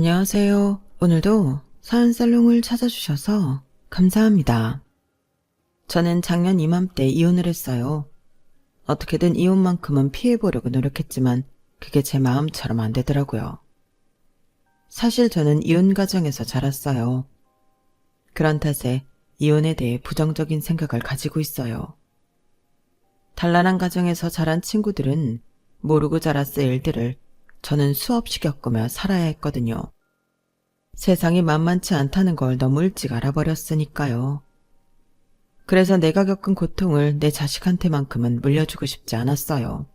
안녕하세요. 오늘도 사연살롱을 찾아주셔서 감사합니다. 저는 작년 이맘때 이혼을 했어요. 어떻게든 이혼만큼은 피해보려고 노력했지만 그게 제 마음처럼 안 되더라고요. 사실 저는 이혼 가정에서 자랐어요. 그런 탓에 이혼에 대해 부정적인 생각을 가지고 있어요. 단란한 가정에서 자란 친구들은 모르고 자랐을 일들을 저는 수없이 겪으며 살아야 했거든요. 세상이 만만치 않다는 걸 너무 일찍 알아버렸으니까요. 그래서 내가 겪은 고통을 내 자식한테만큼은 물려주고 싶지 않았어요.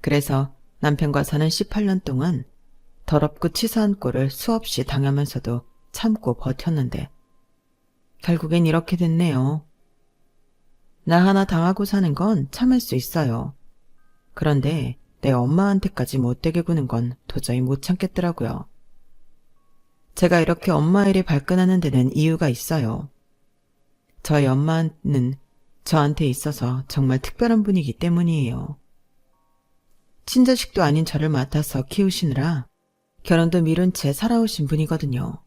그래서 남편과 사는 18년 동안 더럽고 치사한 꼴을 수없이 당하면서도 참고 버텼는데 결국엔 이렇게 됐네요. 나 하나 당하고 사는 건 참을 수 있어요. 그런데 내 엄마한테까지 못되게 구는 건 도저히 못 참겠더라고요. 제가 이렇게 엄마 일에 발끈하는 데는 이유가 있어요. 저희 엄마는 저한테 있어서 정말 특별한 분이기 때문이에요. 친자식도 아닌 저를 맡아서 키우시느라 결혼도 미룬 채 살아오신 분이거든요.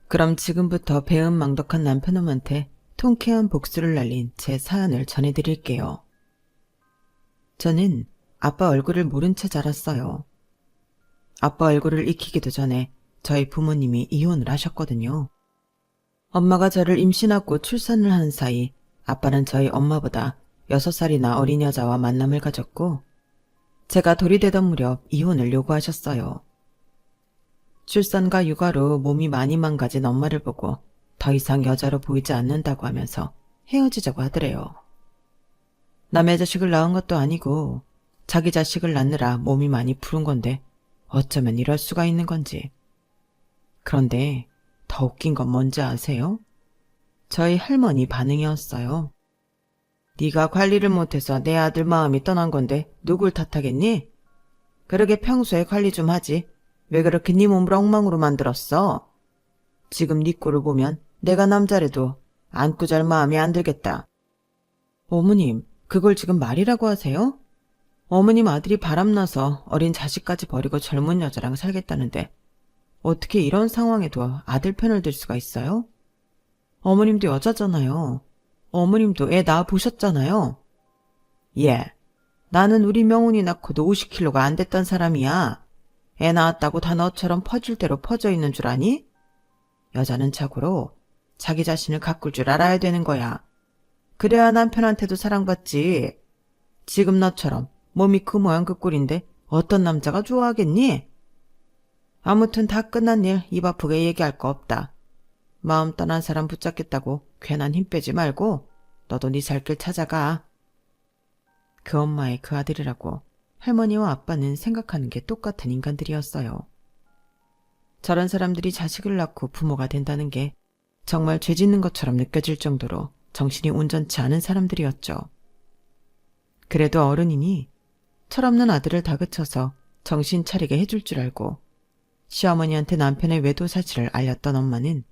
그럼 지금부터 배은망덕한 남편놈한테 통쾌한 복수를 날린 제 사연을 전해드릴게요. 저는 아빠 얼굴을 모른 채 자랐어요. 아빠 얼굴을 익히기도 전에 저희 부모님이 이혼을 하셨거든요. 엄마가 저를 임신하고 출산을 하는 사이 아빠는 저희 엄마보다 6살이나 어린 여자와 만남을 가졌고 제가 돌이 되던 무렵 이혼을 요구하셨어요. 출산과 육아로 몸이 많이 망가진 엄마를 보고 더 이상 여자로 보이지 않는다고 하면서 헤어지자고 하더래요. 남의 자식을 낳은 것도 아니고 자기 자식을 낳느라 몸이 많이 부른 건데 어쩌면 이럴 수가 있는 건지. 그런데 더 웃긴 건 뭔지 아세요? 저희 할머니 반응이었어요. 네가 관리를 못해서 내 아들 마음이 떠난 건데 누굴 탓하겠니? 그러게 평소에 관리 좀 하지. 왜 그렇게 네 몸을 엉망으로 만들었어? 지금 네 꼴을 보면 내가 남자라도 안고 잘 마음이 안 들겠다. 어머님, 그걸 지금 말이라고 하세요? 어머님 아들이 바람나서 어린 자식까지 버리고 젊은 여자랑 살겠다는데 어떻게 이런 상황에도 아들 편을 들 수가 있어요? 어머님도 여자잖아요. 어머님도 애 낳아보셨잖아요. 예, 나는 우리 명훈이 낳고도 50kg가 안 됐던 사람이야. 애 낳았다고 다 너처럼 퍼질 대로 퍼져 있는 줄 아니? 여자는 자고로 자기 자신을 가꿀 줄 알아야 되는 거야. 그래야 남편한테도 사랑받지. 지금 너처럼 몸이 그 모양 그 꼴인데 어떤 남자가 좋아하겠니? 아무튼 다 끝난 일 입 아프게 얘기할 거 없다. 마음 떠난 사람 붙잡겠다고 괜한 힘 빼지 말고 너도 네 살 길 찾아가. 그 엄마의 그 아들이라고 할머니와 아빠는 생각하는 게 똑같은 인간들이었어요. 저런 사람들이 자식을 낳고 부모가 된다는 게 정말 죄 짓는 것처럼 느껴질 정도로 정신이 온전치 않은 사람들이었죠. 그래도 어른이니 철없는 아들을 다그쳐서 정신 차리게 해줄 줄 알고 시어머니한테 남편의 외도 사실을 알렸던 엄마는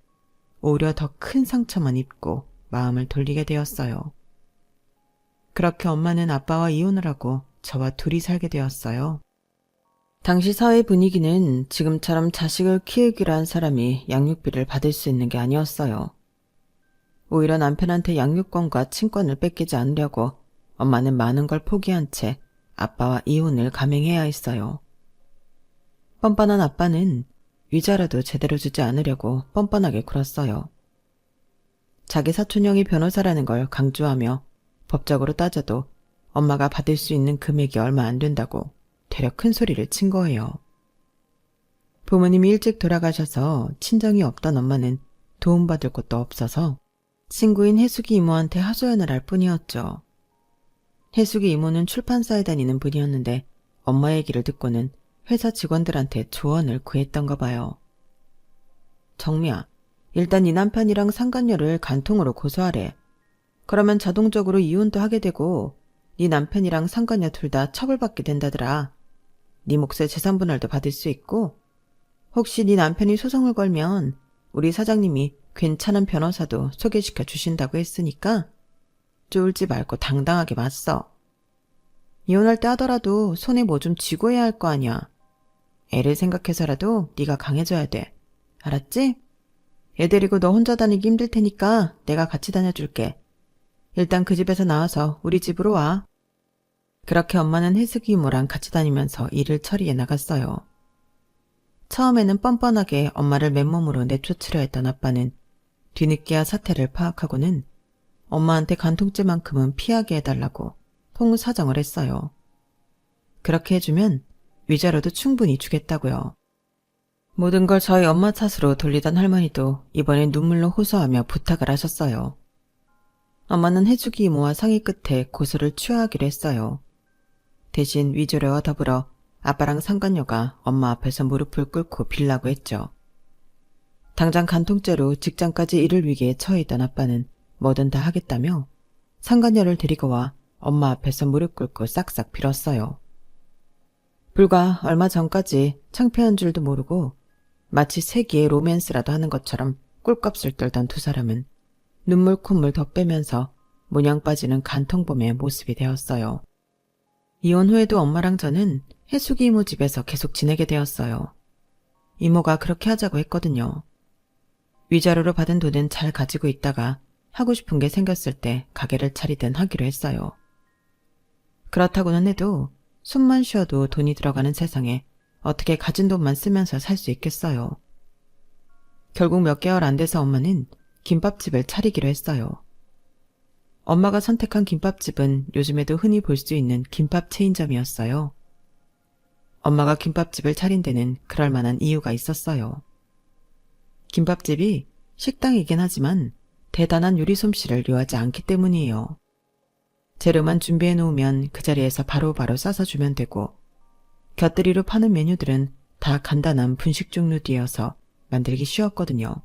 오히려 더 큰 상처만 입고 마음을 돌리게 되었어요. 그렇게 엄마는 아빠와 이혼을 하고 저와 둘이 살게 되었어요. 당시 사회 분위기는 지금처럼 자식을 키우기로 한 사람이 양육비를 받을 수 있는 게 아니었어요. 오히려 남편한테 양육권과 친권을 뺏기지 않으려고 엄마는 많은 걸 포기한 채 아빠와 이혼을 감행해야 했어요. 뻔뻔한 아빠는 위자라도 제대로 주지 않으려고 뻔뻔하게 굴었어요. 자기 사촌형이 변호사라는 걸 강조하며 법적으로 따져도 엄마가 받을 수 있는 금액이 얼마 안 된다고 되려 큰 소리를 친 거예요. 부모님이 일찍 돌아가셔서 친정이 없던 엄마는 도움받을 곳도 없어서 친구인 혜숙이 이모한테 하소연을 할 뿐이었죠. 혜숙이 이모는 출판사에 다니는 분이었는데 엄마 얘기를 듣고는 회사 직원들한테 조언을 구했던가 봐요. 정미야, 일단 네 남편이랑 상간녀를 간통으로 고소하래. 그러면 자동적으로 이혼도 하게 되고 네 남편이랑 상간녀 둘 다 처벌받게 된다더라. 네 몫의 재산분할도 받을 수 있고 혹시 네 남편이 소송을 걸면 우리 사장님이 괜찮은 변호사도 소개시켜 주신다고 했으니까 쫄지 말고 당당하게 맞서. 이혼할 때 하더라도 손에 뭐 좀 쥐고 해야 할 거 아니야. 애를 생각해서라도 네가 강해져야 돼. 알았지? 애 데리고 너 혼자 다니기 힘들 테니까 내가 같이 다녀줄게. 일단 그 집에서 나와서 우리 집으로 와. 그렇게 엄마는 해숙이 이모랑 같이 다니면서 일을 처리해 나갔어요. 처음에는 뻔뻔하게 엄마를 맨몸으로 내쫓으려 했던 아빠는 뒤늦게야 사태를 파악하고는 엄마한테 간통죄만큼은 피하게 해달라고 통사정을 했어요. 그렇게 해주면 위자료도 충분히 주겠다고요. 모든 걸 저희 엄마 탓으로 돌리던 할머니도 이번엔 눈물로 호소하며 부탁을 하셨어요. 엄마는 해주기 이모와 상의 끝에 고소를 취하하기로 했어요. 대신 위조료와 더불어 아빠랑 상간녀가 엄마 앞에서 무릎을 꿇고 빌라고 했죠. 당장 간통죄로 직장까지 잃을 위기에 처해 있던 아빠는 뭐든 다 하겠다며 상간녀를 데리고 와 엄마 앞에서 무릎 꿇고 싹싹 빌었어요. 불과 얼마 전까지 창피한 줄도 모르고 마치 세기의 로맨스라도 하는 것처럼 꿀값을 떨던 두 사람은 눈물 콧물 더 빼면서 모냥 빠지는 간통범의 모습이 되었어요. 이혼 후에도 엄마랑 저는 해숙이 이모 집에서 계속 지내게 되었어요. 이모가 그렇게 하자고 했거든요. 위자료로 받은 돈은 잘 가지고 있다가 하고 싶은 게 생겼을 때 가게를 차리든 하기로 했어요. 그렇다고는 해도 숨만 쉬어도 돈이 들어가는 세상에 어떻게 가진 돈만 쓰면서 살 수 있겠어요. 결국 몇 개월 안 돼서 엄마는 김밥집을 차리기로 했어요. 엄마가 선택한 김밥집은 요즘에도 흔히 볼 수 있는 김밥 체인점이었어요. 엄마가 김밥집을 차린 데는 그럴 만한 이유가 있었어요. 김밥집이 식당이긴 하지만 대단한 요리 솜씨를 요하지 않기 때문이에요. 재료만 준비해 놓으면 그 자리에서 바로바로 싸서 주면 되고 곁들이로 파는 메뉴들은 다 간단한 분식 종류들이어서 만들기 쉬웠거든요.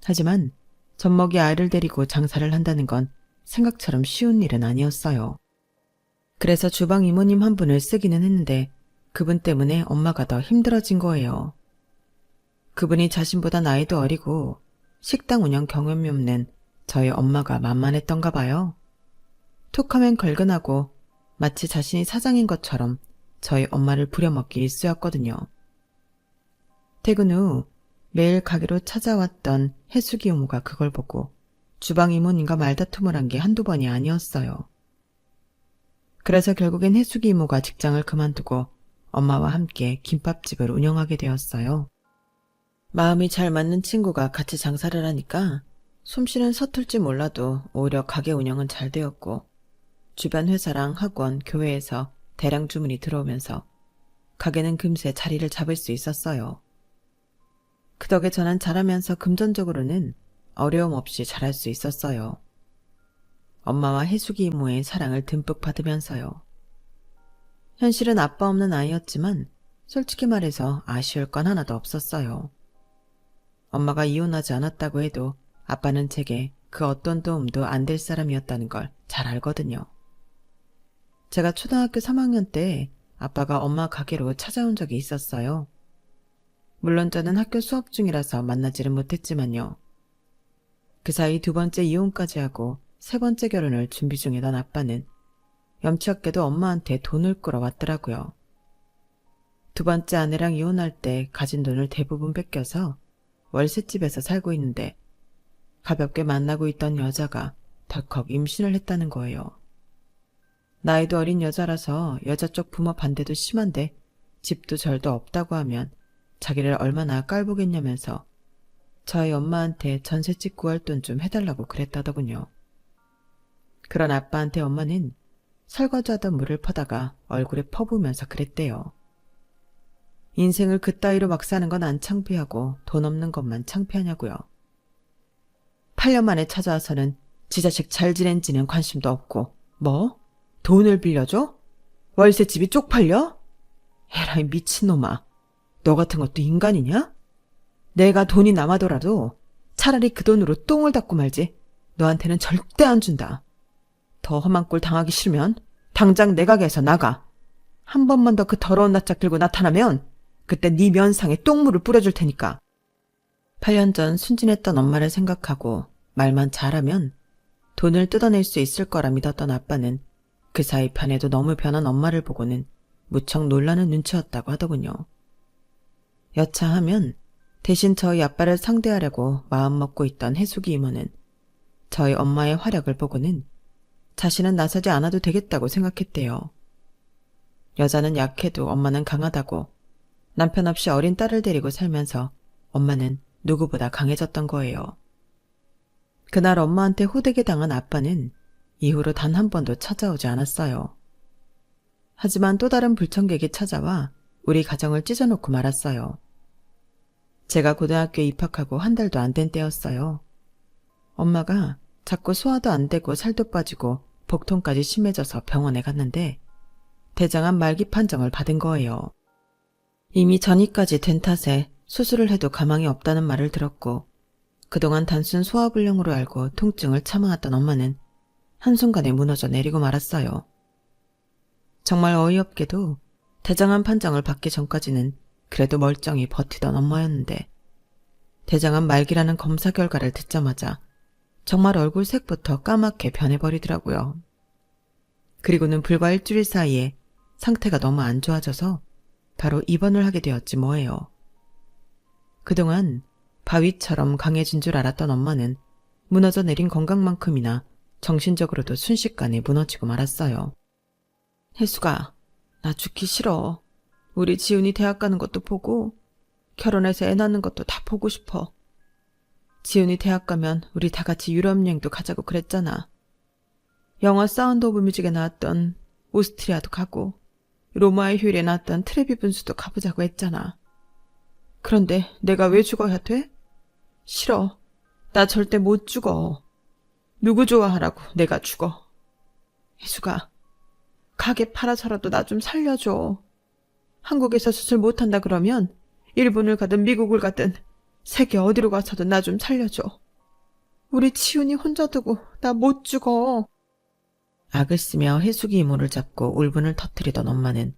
하지만 젖먹이 아이를 데리고 장사를 한다는 건 생각처럼 쉬운 일은 아니었어요. 그래서 주방 이모님 한 분을 쓰기는 했는데 그분 때문에 엄마가 더 힘들어진 거예요. 그분이 자신보다 나이도 어리고 식당 운영 경험이 없는 저희 엄마가 만만했던가 봐요. 툭하면 걸근하고 마치 자신이 사장인 것처럼 저희 엄마를 부려먹기 일쑤였거든요. 퇴근 후 매일 가게로 찾아왔던 해숙이 이모가 그걸 보고 주방 이모님과 말다툼을 한 게 한두 번이 아니었어요. 그래서 결국엔 해숙이 이모가 직장을 그만두고 엄마와 함께 김밥집을 운영하게 되었어요. 마음이 잘 맞는 친구가 같이 장사를 하니까 솜씨는 서툴지 몰라도 오히려 가게 운영은 잘 되었고 주변 회사랑 학원, 교회에서 대량 주문이 들어오면서 가게는 금세 자리를 잡을 수 있었어요. 그 덕에 저는 잘하면서 금전적으로는 어려움 없이 잘할 수 있었어요. 엄마와 해숙이 이모의 사랑을 듬뿍 받으면서요. 현실은 아빠 없는 아이였지만 솔직히 말해서 아쉬울 건 하나도 없었어요. 엄마가 이혼하지 않았다고 해도 아빠는 제게 그 어떤 도움도 안 될 사람이었다는 걸 잘 알거든요. 제가 초등학교 3학년 때 아빠가 엄마 가게로 찾아온 적이 있었어요. 물론 저는 학교 수업 중이라서 만나지는 못했지만요. 그 사이 두 번째 이혼까지 하고 세 번째 결혼을 준비 중이던 아빠는 염치 없게도 엄마한테 돈을 끌어왔더라고요. 두 번째 아내랑 이혼할 때 가진 돈을 대부분 뺏겨서 월세집에서 살고 있는데 가볍게 만나고 있던 여자가 덜컥 임신을 했다는 거예요. 나이도 어린 여자라서 여자 쪽 부모 반대도 심한데 집도 절도 없다고 하면 자기를 얼마나 깔보겠냐면서 저희 엄마한테 전셋집 구할 돈 좀 해달라고 그랬다더군요. 그런 아빠한테 엄마는 설거지하던 물을 퍼다가 얼굴에 퍼부으면서 그랬대요. 인생을 그따위로 막 사는 건 안 창피하고 돈 없는 것만 창피하냐고요. 8년 만에 찾아와서는 지 자식 잘 지낸지는 관심도 없고 뭐? 돈을 빌려줘? 월세집이 쪽팔려? 에라이 미친놈아. 너 같은 것도 인간이냐? 내가 돈이 남아더라도 차라리 그 돈으로 똥을 닦고 말지. 너한테는 절대 안 준다. 더 험한 꼴 당하기 싫으면 당장 내 가게에서 나가. 한 번만 더 그 더러운 낯짝 들고 나타나면 그때 네 면상에 똥물을 뿌려줄 테니까. 8년 전 순진했던 엄마를 생각하고 말만 잘하면 돈을 뜯어낼 수 있을 거라 믿었던 아빠는 그 사이 편에도 너무 변한 엄마를 보고는 무척 놀라는 눈치였다고 하더군요. 여차하면 대신 저희 아빠를 상대하려고 마음먹고 있던 해숙이 이모는 저희 엄마의 활약을 보고는 자신은 나서지 않아도 되겠다고 생각했대요. 여자는 약해도 엄마는 강하다고, 남편 없이 어린 딸을 데리고 살면서 엄마는 누구보다 강해졌던 거예요. 그날 엄마한테 호되게 당한 아빠는 이후로 단 한 번도 찾아오지 않았어요. 하지만 또 다른 불청객이 찾아와 우리 가정을 찢어놓고 말았어요. 제가 고등학교에 입학하고 한 달도 안 된 때였어요. 엄마가 자꾸 소화도 안 되고 살도 빠지고 복통까지 심해져서 병원에 갔는데 대장암 말기 판정을 받은 거예요. 이미 전이까지 된 탓에 수술을 해도 가망이 없다는 말을 들었고 그동안 단순 소화불량으로 알고 통증을 참아왔던 엄마는 한순간에 무너져 내리고 말았어요. 정말 어이없게도 대장암 판정을 받기 전까지는 그래도 멀쩡히 버티던 엄마였는데 대장암 말기라는 검사 결과를 듣자마자 정말 얼굴 색부터 까맣게 변해버리더라고요. 그리고는 불과 일주일 사이에 상태가 너무 안 좋아져서 바로 입원을 하게 되었지 뭐예요. 그동안 바위처럼 강해진 줄 알았던 엄마는 무너져 내린 건강만큼이나 정신적으로도 순식간에 무너지고 말았어요. 혜수가, 나 죽기 싫어. 우리 지훈이 대학 가는 것도 보고 결혼해서 애 낳는 것도 다 보고 싶어. 지훈이 대학 가면 우리 다 같이 유럽 여행도 가자고 그랬잖아. 영화 사운드 오브 뮤직에 나왔던 오스트리아도 가고 로마의 휴일에 나왔던 트레비 분수도 가보자고 했잖아. 그런데 내가 왜 죽어야 돼? 싫어. 나 절대 못 죽어. 누구 좋아하라고 내가 죽어. 혜수가, 가게 팔아서라도 나 좀 살려줘. 한국에서 수술 못한다 그러면 일본을 가든 미국을 가든 세계 어디로 가서든 나 좀 살려줘. 우리 치훈이 혼자 두고 나 못 죽어. 악을 쓰며 해숙이 이모를 잡고 울분을 터뜨리던 엄마는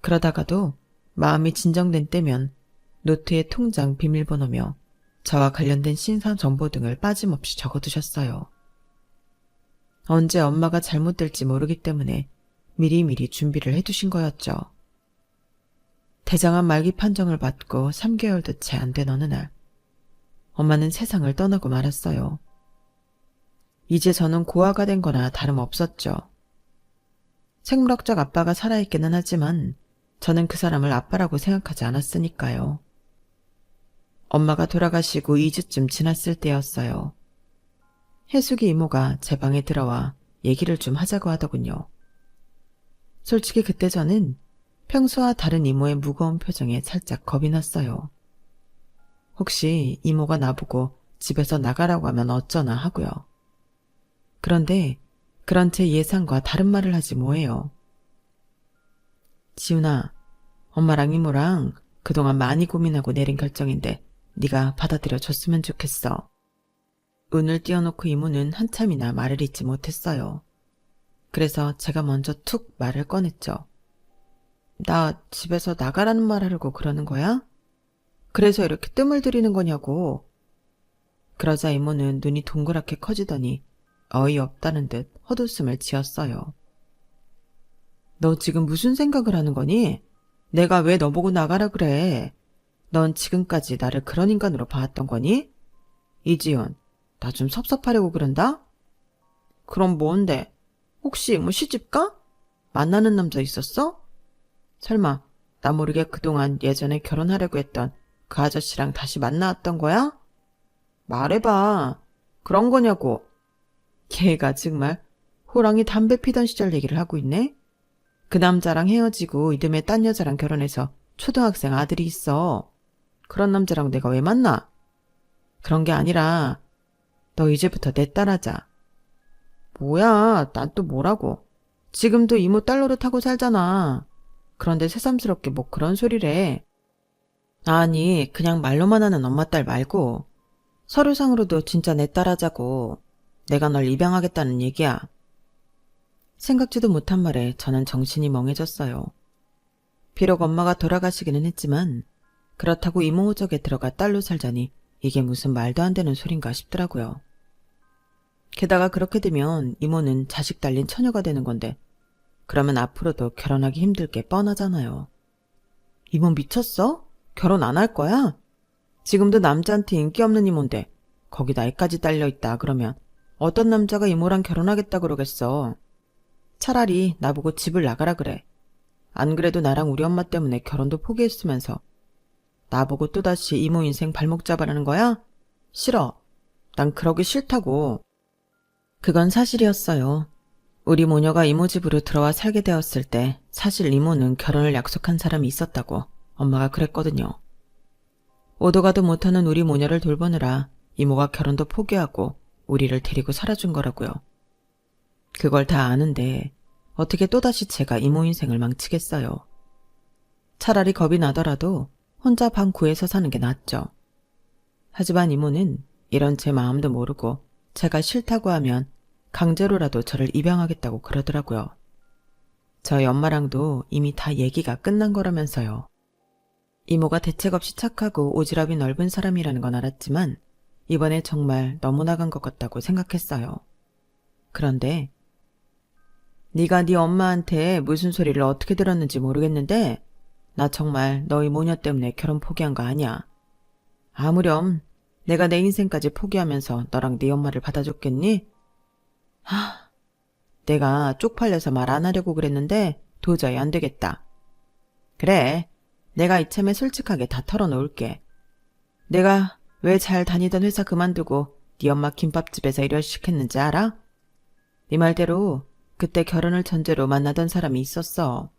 그러다가도 마음이 진정된 때면 노트에 통장 비밀번호며 저와 관련된 신상 정보 등을 빠짐없이 적어두셨어요. 언제 엄마가 잘못될지 모르기 때문에 미리미리 준비를 해두신 거였죠. 대장암 말기 판정을 받고 3개월도 채 안 된 어느 날 엄마는 세상을 떠나고 말았어요. 이제 저는 고아가 된 거나 다름없었죠. 생물학적 아빠가 살아있기는 하지만 저는 그 사람을 아빠라고 생각하지 않았으니까요. 엄마가 돌아가시고 2주쯤 지났을 때였어요. 혜숙이 이모가 제 방에 들어와 얘기를 좀 하자고 하더군요. 솔직히 그때 저는 평소와 다른 이모의 무거운 표정에 살짝 겁이 났어요. 혹시 이모가 나보고 집에서 나가라고 하면 어쩌나 하고요. 그런데 그런 제 예상과 다른 말을 하지 뭐예요. 지훈아, 엄마랑 이모랑 그동안 많이 고민하고 내린 결정인데 네가 받아들여 줬으면 좋겠어. 운을 띄워놓고 이모는 한참이나 말을 잇지 못했어요. 그래서 제가 먼저 툭 말을 꺼냈죠. 나 집에서 나가라는 말 하려고 그러는 거야? 그래서 이렇게 뜸을 들이는 거냐고. 그러자 이모는 눈이 동그랗게 커지더니 어이없다는 듯 헛웃음을 지었어요. 너 지금 무슨 생각을 하는 거니? 내가 왜 너보고 나가라 그래? 넌 지금까지 나를 그런 인간으로 봐왔던 거니? 이지훈, 나 좀 섭섭하려고 그런다? 그럼 뭔데? 혹시 뭐 시집가? 만나는 남자 있었어? 설마 나 모르게 그동안 예전에 결혼하려고 했던 그 아저씨랑 다시 만나왔던 거야? 말해봐. 그런 거냐고. 걔가 정말 호랑이 담배 피던 시절 얘기를 하고 있네? 그 남자랑 헤어지고 이듬해 딴 여자랑 결혼해서 초등학생 아들이 있어. 그런 남자랑 내가 왜 만나? 그런 게 아니라 너 이제부터 내 딸하자. 뭐야, 난 또 뭐라고. 지금도 이모 딸 노릇하고 살잖아. 그런데 새삼스럽게 뭐 그런 소리래. 아니, 그냥 말로만 하는 엄마 딸 말고 서류상으로도 진짜 내 딸하자고. 내가 널 입양하겠다는 얘기야. 생각지도 못한 말에 저는 정신이 멍해졌어요. 비록 엄마가 돌아가시기는 했지만 그렇다고 이모 호적에 들어가 딸로 살자니 이게 무슨 말도 안 되는 소린가 싶더라고요. 게다가 그렇게 되면 이모는 자식 달린 처녀가 되는 건데 그러면 앞으로도 결혼하기 힘들 게 뻔하잖아요. 이모 미쳤어? 결혼 안 할 거야? 지금도 남자한테 인기 없는 이모인데 거기다 애까지 딸려있다 그러면 어떤 남자가 이모랑 결혼하겠다 그러겠어. 차라리 나보고 집을 나가라 그래. 안 그래도 나랑 우리 엄마 때문에 결혼도 포기했으면서 나보고 또다시 이모 인생 발목 잡으라는 거야? 싫어. 난 그러기 싫다고. 그건 사실이었어요. 우리 모녀가 이모 집으로 들어와 살게 되었을 때 사실 이모는 결혼을 약속한 사람이 있었다고 엄마가 그랬거든요. 오도 가도 못하는 우리 모녀를 돌보느라 이모가 결혼도 포기하고 우리를 데리고 살아준 거라고요. 그걸 다 아는데 어떻게 또다시 제가 이모 인생을 망치겠어요. 차라리 겁이 나더라도 혼자 방 구해서 사는 게 낫죠. 하지만 이모는 이런 제 마음도 모르고 제가 싫다고 하면 강제로라도 저를 입양하겠다고 그러더라고요. 저희 엄마랑도 이미 다 얘기가 끝난 거라면서요. 이모가 대책 없이 착하고 오지랖이 넓은 사람이라는 건 알았지만 이번에 정말 너무 나간 것 같다고 생각했어요. 그런데 네가 네 엄마한테 무슨 소리를 어떻게 들었는지 모르겠는데 나 정말 너희 모녀 때문에 결혼 포기한 거 아니야. 아무렴 내가 내 인생까지 포기하면서 너랑 네 엄마를 받아줬겠니? 내가 쪽팔려서 말 안 하려고 그랬는데 도저히 안 되겠다. 그래, 내가 이참에 솔직하게 다 털어놓을게. 내가 왜 잘 다니던 회사 그만두고 네 엄마 김밥집에서 일을 시켰는지 알아? 네 말대로 그때 결혼을 전제로 만나던 사람이 있었어.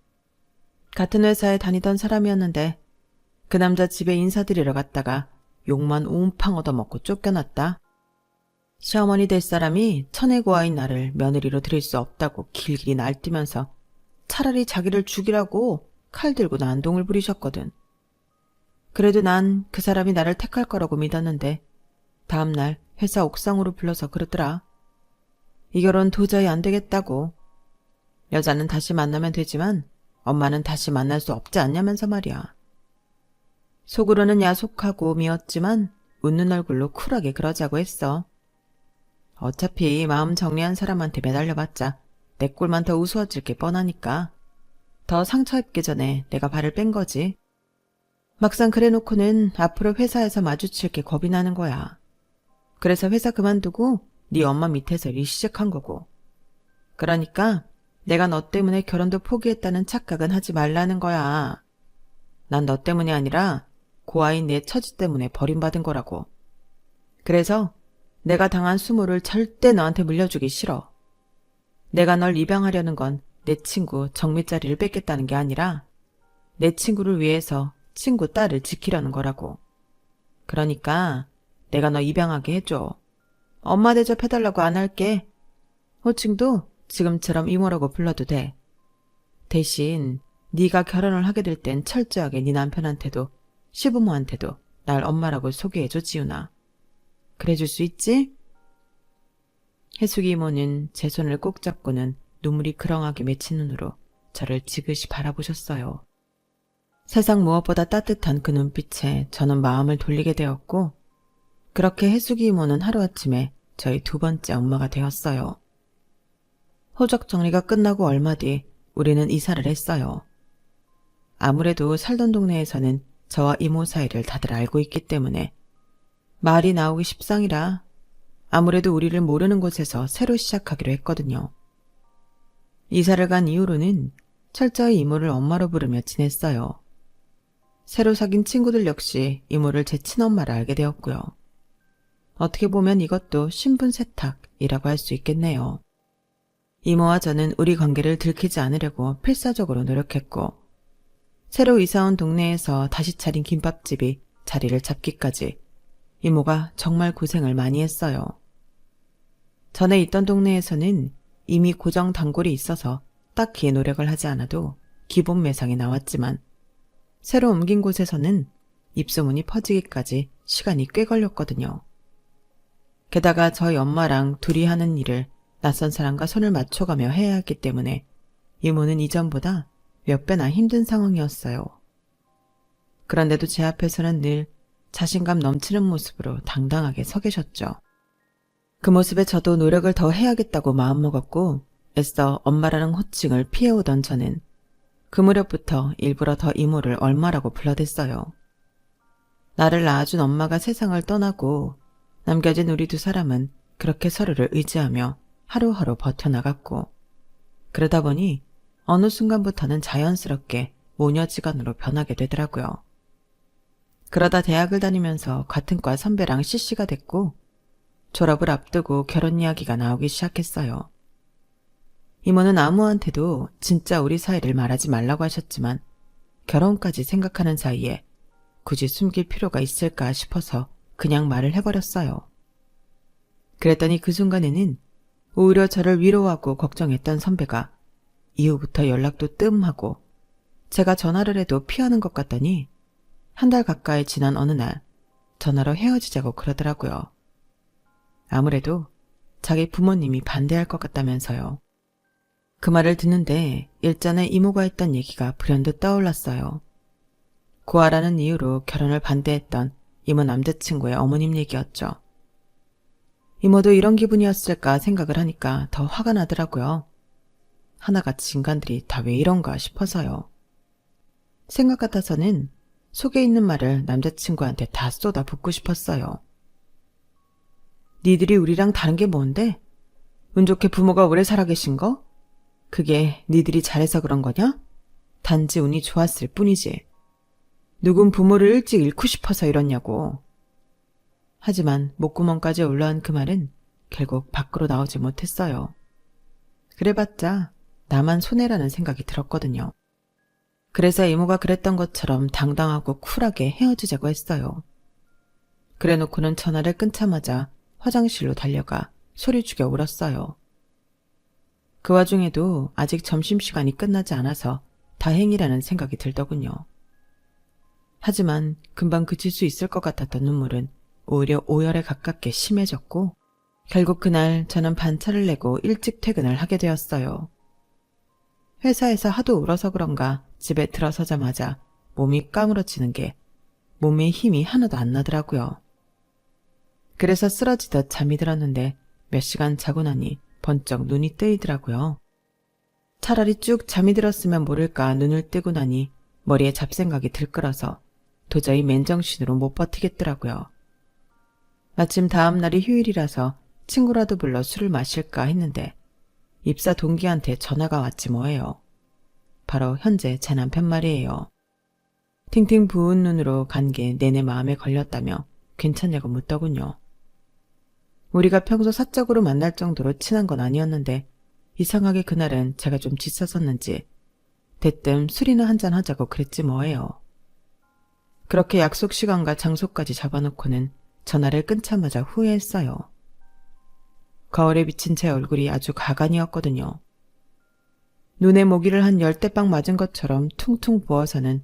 같은 회사에 다니던 사람이었는데 그 남자 집에 인사드리러 갔다가 욕만 옴팡 얻어먹고 쫓겨났다. 시어머니 될 사람이 천혜고아인 나를 며느리로 들일 수 없다고 길길이 날뛰면서 차라리 자기를 죽이라고 칼 들고 난동을 부리셨거든. 그래도 난 그 사람이 나를 택할 거라고 믿었는데 다음날 회사 옥상으로 불러서 그러더라. 이 결혼 도저히 안 되겠다고. 여자는 다시 만나면 되지만 엄마는 다시 만날 수 없지 않냐면서 말이야. 속으로는 야속하고 미웠지만 웃는 얼굴로 쿨하게 그러자고 했어. 어차피 마음 정리한 사람한테 매달려봤자 내 꼴만 더 우스워질 게 뻔하니까 더 상처 입기 전에 내가 발을 뺀 거지. 막상 그래놓고는 앞으로 회사에서 마주칠 게 겁이 나는 거야. 그래서 회사 그만두고 네 엄마 밑에서 일 시작한 거고. 그러니까 내가 너 때문에 결혼도 포기했다는 착각은 하지 말라는 거야. 난 너 때문이 아니라 고아인 내 처지 때문에 버림받은 거라고. 그래서 내가 당한 수모를 절대 너한테 물려주기 싫어. 내가 널 입양하려는 건 내 친구 정미자리를 뺏겠다는 게 아니라 내 친구를 위해서 친구 딸을 지키려는 거라고. 그러니까 내가 너 입양하게 해줘. 엄마 대접해달라고 안 할게. 호칭도 지금처럼 이모라고 불러도 돼. 대신 네가 결혼을 하게 될 땐 철저하게 네 남편한테도 시부모한테도 날 엄마라고 소개해줘, 지훈아. 그래줄 수 있지? 혜숙이 이모는 제 손을 꼭 잡고는 눈물이 그렁하게 맺힌 눈으로 저를 지그시 바라보셨어요. 세상 무엇보다 따뜻한 그 눈빛에 저는 마음을 돌리게 되었고 그렇게 혜숙이 이모는 하루아침에 저희 두 번째 엄마가 되었어요. 호적 정리가 끝나고 얼마 뒤 우리는 이사를 했어요. 아무래도 살던 동네에서는 저와 이모 사이를 다들 알고 있기 때문에 말이 나오기 십상이라 아무래도 우리를 모르는 곳에서 새로 시작하기로 했거든요. 이사를 간 이후로는 철저히 이모를 엄마로 부르며 지냈어요. 새로 사귄 친구들 역시 이모를 제 친엄마라 알게 되었고요. 어떻게 보면 이것도 신분 세탁이라고 할 수 있겠네요. 이모와 저는 우리 관계를 들키지 않으려고 필사적으로 노력했고 새로 이사온 동네에서 다시 차린 김밥집이 자리를 잡기까지 이모가 정말 고생을 많이 했어요. 전에 있던 동네에서는 이미 고정 단골이 있어서 딱히 노력을 하지 않아도 기본 매상이 나왔지만 새로 옮긴 곳에서는 입소문이 퍼지기까지 시간이 꽤 걸렸거든요. 게다가 저희 엄마랑 둘이 하는 일을 낯선 사람과 손을 맞춰가며 해야 했기 때문에 이모는 이전보다 몇 배나 힘든 상황이었어요. 그런데도 제 앞에서는 늘 자신감 넘치는 모습으로 당당하게 서 계셨죠. 그 모습에 저도 노력을 더 해야겠다고 마음먹었고 애써 엄마라는 호칭을 피해오던 저는 그 무렵부터 일부러 더 이모를 얼마라고 불러댔어요. 나를 낳아준 엄마가 세상을 떠나고 남겨진 우리 두 사람은 그렇게 서로를 의지하며 하루하루 버텨나갔고, 그러다 보니 어느 순간부터는 자연스럽게 모녀지간으로 변하게 되더라고요. 그러다 대학을 다니면서 같은 과 선배랑 CC가 됐고, 졸업을 앞두고 결혼 이야기가 나오기 시작했어요. 이모는 아무한테도 진짜 우리 사이를 말하지 말라고 하셨지만 결혼까지 생각하는 사이에 굳이 숨길 필요가 있을까 싶어서 그냥 말을 해버렸어요. 그랬더니 그 순간에는 오히려 저를 위로하고 걱정했던 선배가 이후부터 연락도 뜸하고 제가 전화를 해도 피하는 것 같더니 한 달 가까이 지난 어느 날 전화로 헤어지자고 그러더라고요. 아무래도 자기 부모님이 반대할 것 같다면서요. 그 말을 듣는데 일전에 이모가 했던 얘기가 불현듯 떠올랐어요. 고아라는 이유로 결혼을 반대했던 이모 남자친구의 어머님 얘기였죠. 이모도 이런 기분이었을까 생각을 하니까 더 화가 나더라고요. 하나같이 인간들이 다 왜 이런가 싶어서요. 생각 같아서는 속에 있는 말을 남자친구한테 다 쏟아붓고 싶었어요. 니들이 우리랑 다른 게 뭔데? 운 좋게 부모가 오래 살아계신 거? 그게 니들이 잘해서 그런 거냐? 단지 운이 좋았을 뿐이지. 누군 부모를 일찍 잃고 싶어서 이러냐고. 하지만 목구멍까지 올라온 그 말은 결국 밖으로 나오지 못했어요. 그래봤자 나만 손해라는 생각이 들었거든요. 그래서 이모가 그랬던 것처럼 당당하고 쿨하게 헤어지자고 했어요. 그래놓고는 전화를 끊자마자 화장실로 달려가 소리 죽여 울었어요. 그 와중에도 아직 점심시간이 끝나지 않아서 다행이라는 생각이 들더군요. 하지만 금방 그칠 수 있을 것 같았던 눈물은 오히려 오열에 가깝게 심해졌고, 결국 그날 저는 반차를 내고 일찍 퇴근을 하게 되었어요. 회사에서 하도 울어서 그런가 집에 들어서자마자 몸이 까무러치는 게 몸에 힘이 하나도 안 나더라고요. 그래서 쓰러지듯 잠이 들었는데 몇 시간 자고 나니 번쩍 눈이 뜨이더라고요. 차라리 쭉 잠이 들었으면 모를까 눈을 뜨고 나니 머리에 잡생각이 들끓어서 도저히 맨정신으로 못 버티겠더라고요. 마침 다음 날이 휴일이라서 친구라도 불러 술을 마실까 했는데 입사 동기한테 전화가 왔지 뭐예요. 바로 현재 제 남편 말이에요. 팅팅 부은 눈으로 간 게 내내 마음에 걸렸다며 괜찮냐고 묻더군요. 우리가 평소 사적으로 만날 정도로 친한 건 아니었는데 이상하게 그날은 제가 좀 지쳤었는지 대뜸 술이나 한잔 하자고 그랬지 뭐예요. 그렇게 약속 시간과 장소까지 잡아놓고는 전화를 끊자마자 후회했어요. 거울에 비친 제 얼굴이 아주 가관이었거든요. 눈에 모기를 한 열대빵 맞은 것처럼 퉁퉁 부어서는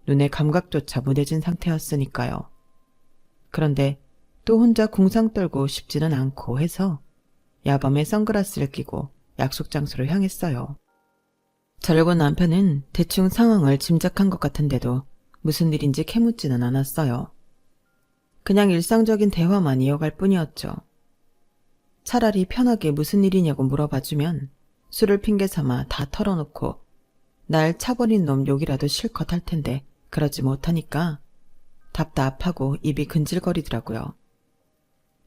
눈의 감각조차 무뎌진 상태였으니까요. 그런데 또 혼자 궁상 떨고 싶지는 않고 해서 야밤에 선글라스를 끼고 약속 장소로 향했어요. 저러고 남편은 대충 상황을 짐작한 것 같은데도 무슨 일인지 캐묻지는 않았어요. 그냥 일상적인 대화만 이어갈 뿐이었죠. 차라리 편하게 무슨 일이냐고 물어봐주면 술을 핑계 삼아 다 털어놓고 날 차버린 놈 욕이라도 실컷 할 텐데 그러지 못하니까 답답하고 입이 근질거리더라고요.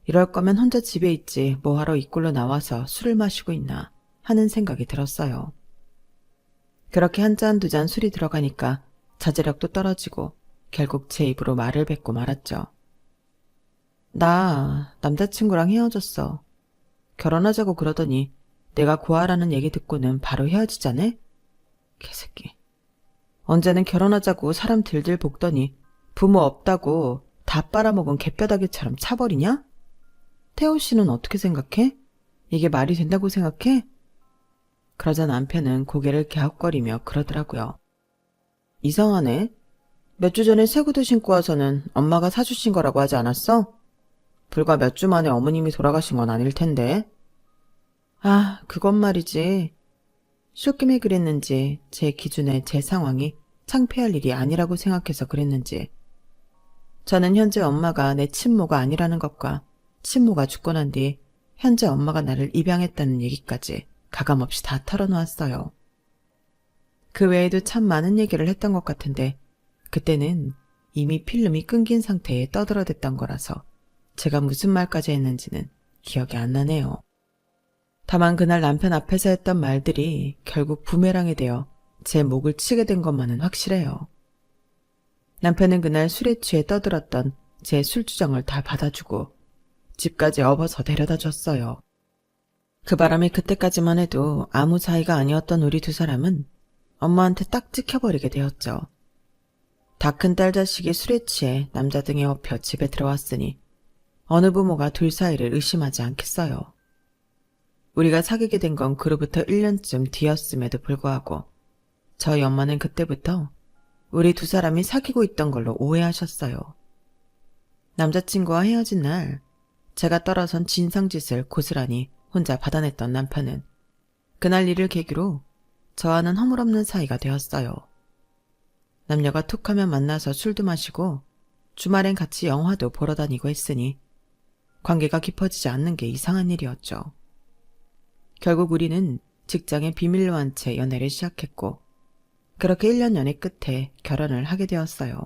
이럴 거면 혼자 집에 있지 뭐하러 이꼴로 나와서 술을 마시고 있나 하는 생각이 들었어요. 그렇게 한 잔 두 잔 술이 들어가니까 자제력도 떨어지고 결국 제 입으로 말을 뱉고 말았죠. 나 남자친구랑 헤어졌어. 결혼하자고 그러더니 내가 고아라는 얘기 듣고는 바로 헤어지자네? 개새끼. 언제는 결혼하자고 사람 들들 볶더니 부모 없다고 다 빨아먹은 개뼈다귀처럼 차버리냐? 태호 씨는 어떻게 생각해? 이게 말이 된다고 생각해? 그러자 남편은 고개를 갸웃거리며 그러더라고요. 이상하네. 몇 주 전에 새 구두 신고 와서는 엄마가 사주신 거라고 하지 않았어? 불과 몇 주 만에 어머님이 돌아가신 건 아닐 텐데. 아, 그건 말이지. 술김에 그랬는지 제 기준에 제 상황이 창피할 일이 아니라고 생각해서 그랬는지. 저는 현재 엄마가 내 친모가 아니라는 것과 친모가 죽고 난 뒤 현재 엄마가 나를 입양했다는 얘기까지 가감없이 다 털어놓았어요. 그 외에도 참 많은 얘기를 했던 것 같은데 그때는 이미 필름이 끊긴 상태에 떠들어댔던 거라서 제가 무슨 말까지 했는지는 기억이 안 나네요. 다만 그날 남편 앞에서 했던 말들이 결국 부메랑이 되어 제 목을 치게 된 것만은 확실해요. 남편은 그날 술에 취해 떠들었던 제 술주정을 다 받아주고 집까지 업어서 데려다 줬어요. 그 바람에 그때까지만 해도 아무 사이가 아니었던 우리 두 사람은 엄마한테 딱 찍혀버리게 되었죠. 다 큰 딸 자식이 술에 취해 남자 등에 업혀 집에 들어왔으니 어느 부모가 둘 사이를 의심하지 않겠어요. 우리가 사귀게 된 건 그로부터 1년쯤 뒤였음에도 불구하고 저희 엄마는 그때부터 우리 두 사람이 사귀고 있던 걸로 오해하셨어요. 남자친구와 헤어진 날 제가 떨어선 진상짓을 고스란히 혼자 받아냈던 남편은 그날 일을 계기로 저와는 허물없는 사이가 되었어요. 남녀가 툭하면 만나서 술도 마시고 주말엔 같이 영화도 보러 다니고 했으니 관계가 깊어지지 않는 게 이상한 일이었죠. 결국 우리는 직장에 비밀로 한 채 연애를 시작했고 그렇게 1년 연애 끝에 결혼을 하게 되었어요.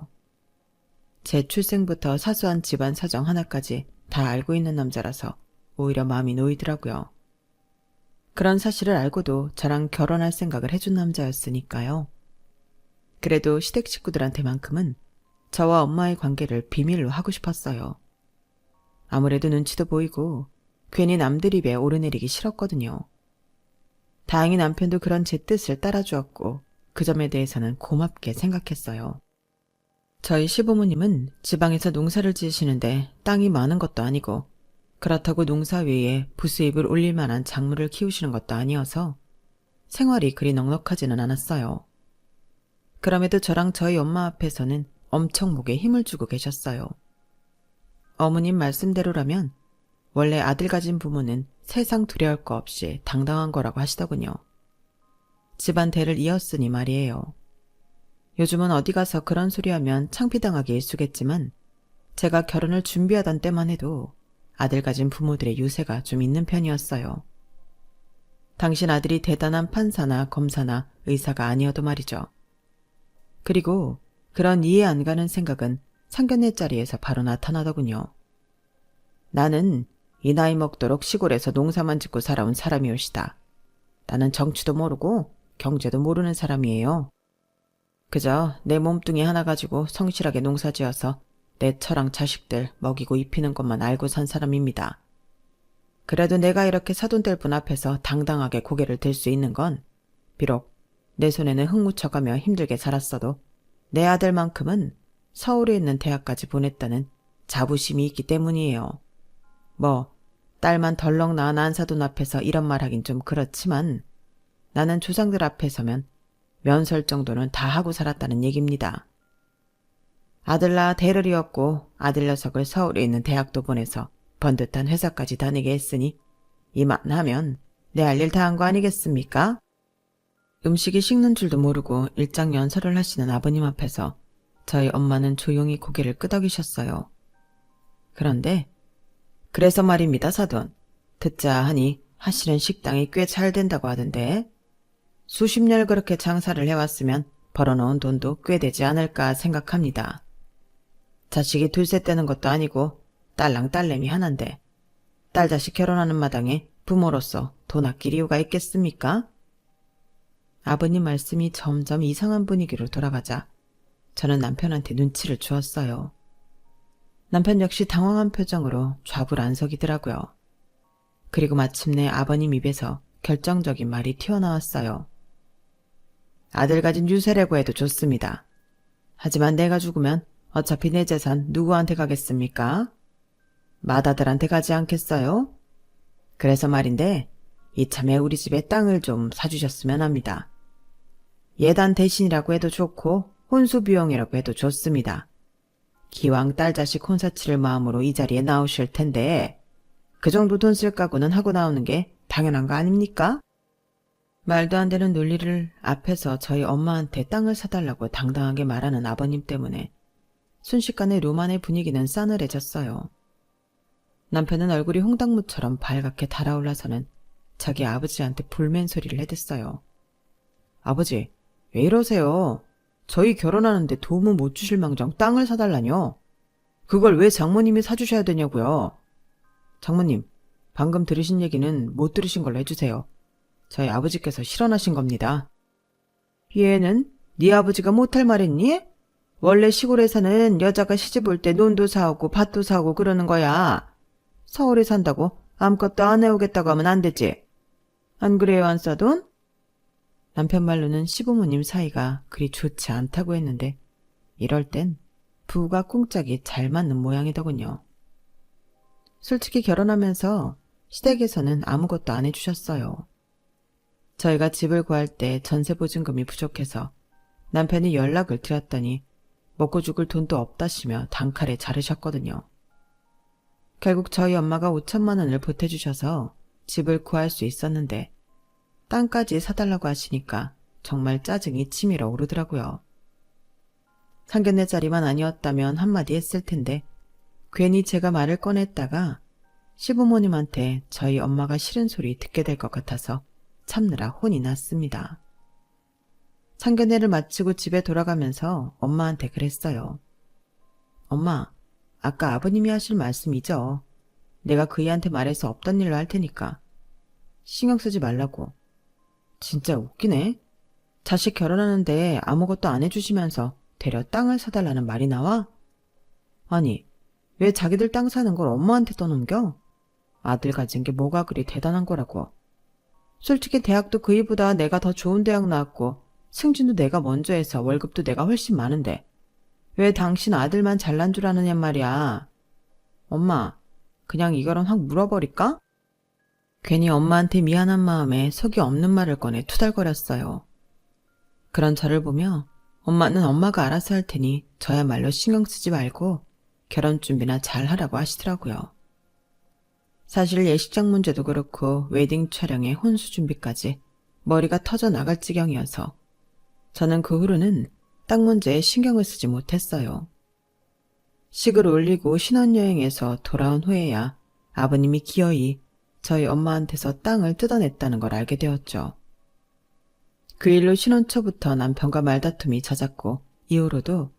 제 출생부터 사소한 집안 사정 하나까지 다 알고 있는 남자라서 오히려 마음이 놓이더라고요. 그런 사실을 알고도 저랑 결혼할 생각을 해준 남자였으니까요. 그래도 시댁 식구들한테만큼은 저와 엄마의 관계를 비밀로 하고 싶었어요. 아무래도 눈치도 보이고 괜히 남들 입에 오르내리기 싫었거든요. 다행히 남편도 그런 제 뜻을 따라주었고 그 점에 대해서는 고맙게 생각했어요. 저희 시부모님은 지방에서 농사를 지으시는데 땅이 많은 것도 아니고 그렇다고 농사 외에 부수입을 올릴 만한 작물을 키우시는 것도 아니어서 생활이 그리 넉넉하지는 않았어요. 그럼에도 저랑 저희 엄마 앞에서는 엄청 목에 힘을 주고 계셨어요. 어머님 말씀대로라면 원래 아들 가진 부모는 세상 두려울 거 없이 당당한 거라고 하시더군요. 집안 대를 이었으니 말이에요. 요즘은 어디 가서 그런 소리 하면 창피당하기 일쑤겠지만 제가 결혼을 준비하던 때만 해도 아들 가진 부모들의 유세가 좀 있는 편이었어요. 당신 아들이 대단한 판사나 검사나 의사가 아니어도 말이죠. 그리고 그런 이해 안 가는 생각은 상견례 자리에서 바로 나타나더군요. 나는 이 나이 먹도록 시골에서 농사만 짓고 살아온 사람이오시다. 나는 정치도 모르고 경제도 모르는 사람이에요. 그저 내 몸뚱이 하나 가지고 성실하게 농사지어서 내 처랑 자식들 먹이고 입히는 것만 알고 산 사람입니다. 그래도 내가 이렇게 사돈들 분 앞에서 당당하게 고개를 들 수 있는 건 비록 내 손에는 흙 묻혀가며 힘들게 살았어도 내 아들만큼은 서울에 있는 대학까지 보냈다는 자부심이 있기 때문이에요. 딸만 덜렁 낳은 안사돈 앞에서 이런 말 하긴 좀 그렇지만 나는 조상들 앞에 서면 면설 정도는 다 하고 살았다는 얘기입니다. 아들 낳아 대를 이었고 아들 녀석을 서울에 있는 대학도 보내서 번듯한 회사까지 다니게 했으니 이만하면 내 할 일 다 한 거 아니겠습니까? 음식이 식는 줄도 모르고 일장연설을 하시는 아버님 앞에서 저희 엄마는 조용히 고개를 끄덕이셨어요. 그런데 그래서 말입니다, 사돈. 듣자 하니 하시는 식당이 꽤 잘 된다고 하던데 수십 년 그렇게 장사를 해왔으면 벌어놓은 돈도 꽤 되지 않을까 생각합니다. 자식이 둘셋 되는 것도 아니고 딸랑 딸내미 하나인데 딸 자식 결혼하는 마당에 부모로서 돈 아낄 이유가 있겠습니까? 아버님 말씀이 점점 이상한 분위기로 돌아가자 저는 남편한테 눈치를 주었어요. 남편 역시 당황한 표정으로 좌불안석이더라고요. 그리고 마침내 아버님 입에서 결정적인 말이 튀어나왔어요. 아들 가진 유세라고 해도 좋습니다. 하지만 내가 죽으면 어차피 내 재산 누구한테 가겠습니까? 맏아들한테 가지 않겠어요? 그래서 말인데 이참에 우리 집에 땅을 좀 사주셨으면 합니다. 예단 대신이라고 해도 좋고 혼수 비용이라고 해도 좋습니다. 기왕 딸 자식 혼사 치를 마음으로 이 자리에 나오실 텐데 그 정도 돈 쓸 각오는 하고 나오는 게 당연한 거 아닙니까? 말도 안 되는 논리를 앞에서 저희 엄마한테 땅을 사달라고 당당하게 말하는 아버님 때문에 순식간에 로만의 분위기는 싸늘해졌어요. 남편은 얼굴이 홍당무처럼 발갛게 달아올라서는 자기 아버지한테 불맨 소리를 해댔어요. 아버지, 왜 이러세요? 저희 결혼하는데 도움은 못 주실 망정 땅을 사달라뇨. 그걸 왜 장모님이 사주셔야 되냐고요. 장모님, 방금 들으신 얘기는 못 들으신 걸로 해주세요. 저희 아버지께서 실언하신 겁니다. 얘는 네 아버지가 못할 말했니? 원래 시골에서는 여자가 시집 올 때 논도 사오고 밭도 사오고 그러는 거야. 서울에 산다고 아무것도 안 해오겠다고 하면 안 되지. 안 그래요, 안사돈? 남편 말로는 시부모님 사이가 그리 좋지 않다고 했는데 이럴 땐 부부가 꿍짝이 잘 맞는 모양이더군요. 솔직히 결혼하면서 시댁에서는 아무것도 안 해주셨어요. 저희가 집을 구할 때 전세보증금이 부족해서 남편이 연락을 드렸더니 먹고 죽을 돈도 없다시며 단칼에 자르셨거든요. 결국 저희 엄마가 5천만 원을 보태주셔서 집을 구할 수 있었는데 땅까지 사달라고 하시니까 정말 짜증이 치밀어 오르더라고요. 상견례자리만 아니었다면 한마디 했을 텐데 괜히 제가 말을 꺼냈다가 시부모님한테 저희 엄마가 싫은 소리 듣게 될 것 같아서 참느라 혼이 났습니다. 상견례를 마치고 집에 돌아가면서 엄마한테 그랬어요. 엄마, 아까 아버님이 하실 말씀이죠. 내가 그이한테 말해서 없던 일로 할 테니까 신경 쓰지 말라고. 진짜 웃기네. 자식 결혼하는데 아무것도 안 해주시면서 되려 땅을 사달라는 말이 나와? 아니, 왜 자기들 땅 사는 걸 엄마한테 떠넘겨? 아들 가진 게 뭐가 그리 대단한 거라고. 솔직히 대학도 그이보다 내가 더 좋은 대학 나왔고 승진도 내가 먼저 해서 월급도 내가 훨씬 많은데 왜 당신 아들만 잘난 줄 아느냔 말이야. 엄마, 그냥 이거랑 확 물어버릴까? 괜히 엄마한테 미안한 마음에 속이 없는 말을 꺼내 투덜거렸어요. 그런 저를 보며 엄마는 엄마가 알아서 할 테니 저야말로 신경 쓰지 말고 결혼 준비나 잘 하라고 하시더라고요. 사실 예식장 문제도 그렇고 웨딩 촬영에 혼수 준비까지 머리가 터져 나갈 지경이어서 저는 그 후로는 땅 문제에 신경을 쓰지 못했어요. 식을 올리고 신혼여행에서 돌아온 후에야 아버님이 기어이 저희 엄마한테서 땅을 뜯어냈다는 걸 알게 되었죠. 그 일로 신혼 초부터 남편과 말다툼이 잦았고 이후로도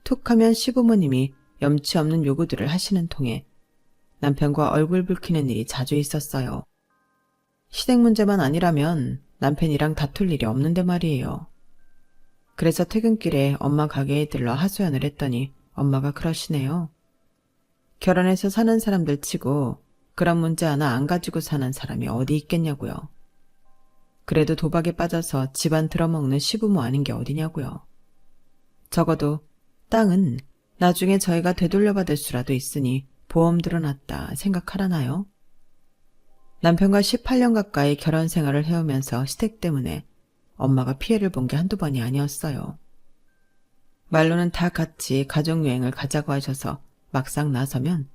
툭하면 시부모님이 염치 없는 요구들을 하시는 통에 남편과 얼굴 붉히는 일이 자주 있었어요. 시댁 문제만 아니라면 남편이랑 다툴 일이 없는데 말이에요. 그래서 퇴근길에 엄마 가게에 들러 하소연을 했더니 엄마가 그러시네요. 결혼해서 사는 사람들 치고 그런 문제 하나 안 가지고 사는 사람이 어디 있겠냐고요. 그래도 도박에 빠져서 집안 들어먹는 시부모 아닌 게 어디냐고요. 적어도 땅은 나중에 저희가 되돌려받을 수라도 있으니 보험 들어놨다 생각하라나요? 남편과 18년 가까이 결혼 생활을 해오면서 시댁 때문에 엄마가 피해를 본 게 한두 번이 아니었어요. 말로는 다 같이 가족여행을 가자고 하셔서 막상 나서면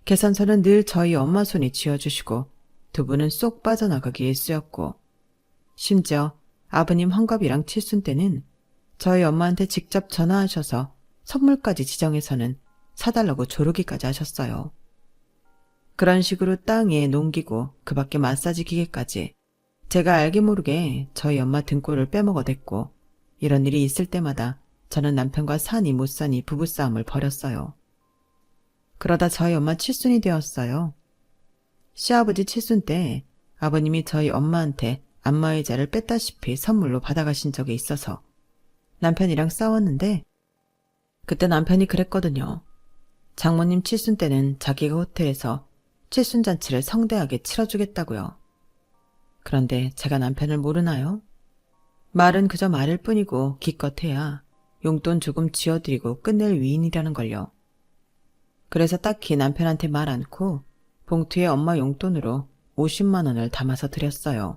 계산서는 늘 저희 엄마 손이 쥐어주시고 두 분은 쏙 빠져나가기 일쑤였고 심지어 아버님 환갑이랑 칠순 때는 저희 엄마한테 직접 전화하셔서 선물까지 지정해서는 사달라고 조르기까지 하셨어요. 그런 식으로 땅에 농기구, 그 밖에 마사지 기계까지 제가 알게 모르게 저희 엄마 등골을 빼먹어댔고 이런 일이 있을 때마다 저는 남편과 사니 못 사니 부부싸움을 벌였어요. 그러다 저희 엄마 칠순이 되었어요. 시아버지 칠순 때 아버님이 저희 엄마한테 안마의자를 뺐다시피 선물로 받아가신 적이 있어서 남편이랑 싸웠는데 그때 남편이 그랬거든요. 장모님 칠순 때는 자기가 호텔에서 칠순잔치를 성대하게 치러주겠다고요. 그런데 제가 남편을 모르나요? 말은 그저 말일 뿐이고 기껏해야 용돈 조금 쥐어드리고 끝낼 위인이라는 걸요. 그래서 딱히 남편한테 말 않고 봉투에 엄마 용돈으로 50만 원을 담아서 드렸어요.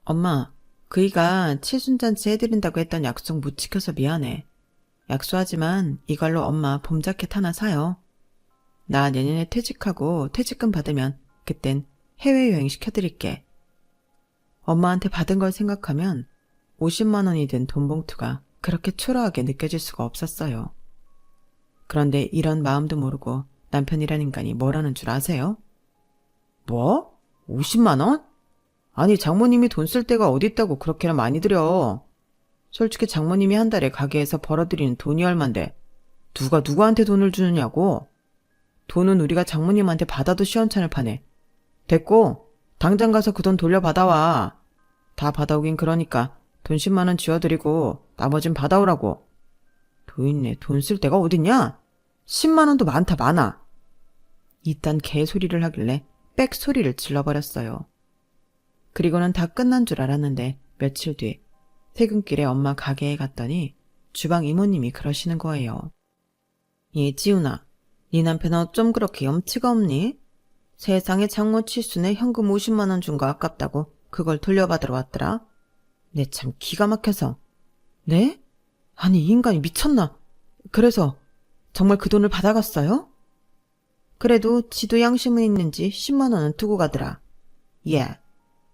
엄마, 그이가 칠순잔치 해드린다고 했던 약속 못 지켜서 미안해. 약속하지만 이걸로 엄마 봄 자켓 하나 사요. 나 내년에 퇴직하고 퇴직금 받으면 그땐 해외여행 시켜드릴게. 엄마한테 받은 걸 생각하면 50만 원이 든 돈 봉투가 그렇게 초라하게 느껴질 수가 없었어요. 그런데 이런 마음도 모르고 남편이란 인간이 뭐라는 줄 아세요? 뭐? 50만 원? 아니 장모님이 돈 쓸 데가 어디 있다고 그렇게나 많이 들여. 솔직히 장모님이 한 달에 가게에서 벌어들이는 돈이 얼만데 누가 누구한테 돈을 주느냐고. 돈은 우리가 장모님한테 받아도 시원찮을 판에. 됐고 당장 가서 그 돈 돌려받아와. 다 받아오긴 그러니까 돈 10만 원 지어드리고 나머진 받아오라고. 도인네 돈 쓸 데가 어딨냐? 10만 원도 많다 많아. 이딴 개소리를 하길래 빽 소리를 질러버렸어요. 그리고는 다 끝난 줄 알았는데 며칠 뒤 퇴근길에 엄마 가게에 갔더니 주방 이모님이 그러시는 거예요. 예, 지훈아, 네 남편 어쩜 그렇게 염치가 없니? 세상에 장모 칠순에 현금 50만 원 준 거 아깝다고 그걸 돌려받으러 왔더라. 내 참 기가 막혀서. 네? 아니 이 인간이 미쳤나? 그래서 정말 그 돈을 받아갔어요? 그래도 지도 양심은 있는지 10만 원은 두고 가더라. 예,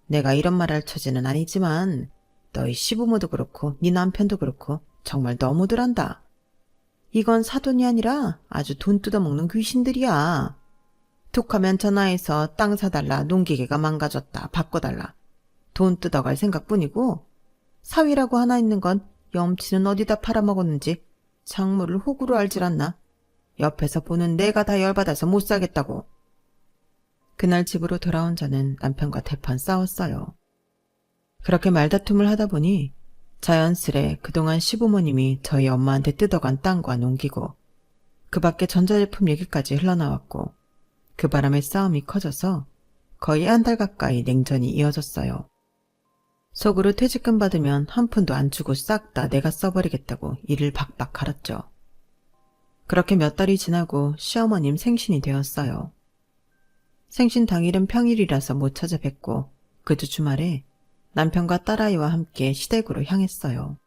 내가 이런 말 할 처지는 아니지만 너희 시부모도 그렇고 네 남편도 그렇고 정말 너무들 한다. 이건 사돈이 아니라 아주 돈 뜯어먹는 귀신들이야. 툭하면 전화해서 땅 사달라, 농기계가 망가졌다, 바꿔달라. 돈 뜯어갈 생각뿐이고 사위라고 하나 있는 건 염치는 어디다 팔아먹었는지 장모를 호구로 알질 않나. 옆에서 보는 내가 다 열받아서 못 사겠다고. 그날 집으로 돌아온 저는 남편과 대판 싸웠어요. 그렇게 말다툼을 하다 보니 자연스레 그동안 시부모님이 저희 엄마한테 뜯어간 땅과 농기구, 그 밖에 전자제품 얘기까지 흘러나왔고 그 바람에 싸움이 커져서 거의 한 달 가까이 냉전이 이어졌어요. 속으로 퇴직금 받으면 한 푼도 안 주고 싹 다 내가 써버리겠다고 이를 박박 갈았죠. 그렇게 몇 달이 지나고 시어머님 생신이 되었어요. 생신 당일은 평일이라서 못 찾아뵙고 그 주 주말에 남편과 딸아이와 함께 시댁으로 향했어요.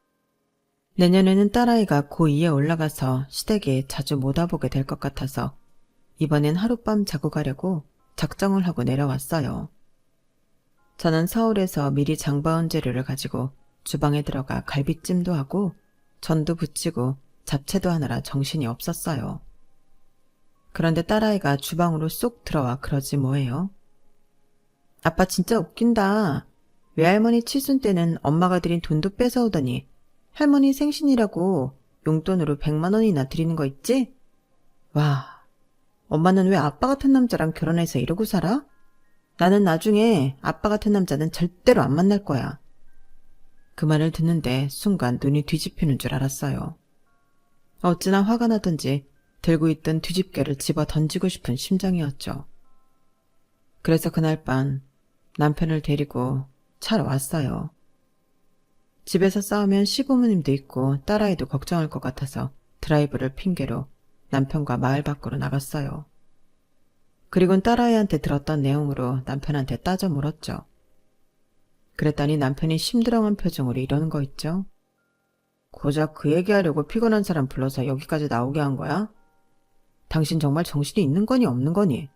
내년에는 딸아이가 고2에 올라가서 시댁에 자주 못 와보게 될 것 같아서 이번엔 하룻밤 자고 가려고 작정을 하고 내려왔어요. 저는 서울에서 미리 장바온 재료를 가지고 주방에 들어가 갈비찜도 하고 전도 부치고 잡채도 하느라 정신이 없었어요. 그런데 딸아이가 주방으로 쏙 들어와 그러지 뭐예요. 아빠 진짜 웃긴다. 외할머니 칠순 때는 엄마가 드린 돈도 뺏어오더니 할머니 생신이라고 용돈으로 100만 원이나 드리는 거 있지? 와, 엄마는 왜 아빠 같은 남자랑 결혼해서 이러고 살아? 나는 나중에 아빠 같은 남자는 절대로 안 만날 거야. 그 말을 듣는데 순간 눈이 뒤집히는 줄 알았어요. 어찌나 화가 나던지 들고 있던 뒤집개를 집어 던지고 싶은 심정이었죠. 그래서 그날 밤 남편을 데리고 차로 왔어요. 집에서 싸우면 시부모님도 있고 딸아이도 걱정할 것 같아서 드라이브를 핑계로 남편과 마을 밖으로 나갔어요. 그리곤 딸아이한테 들었던 내용으로 남편한테 따져 물었죠. 그랬더니 남편이 심드렁한 표정으로 이러는 거 있죠. 고작 그 얘기하려고 피곤한 사람 불러서 여기까지 나오게 한 거야? 당신 정말 정신이 있는 거니 없는 거니?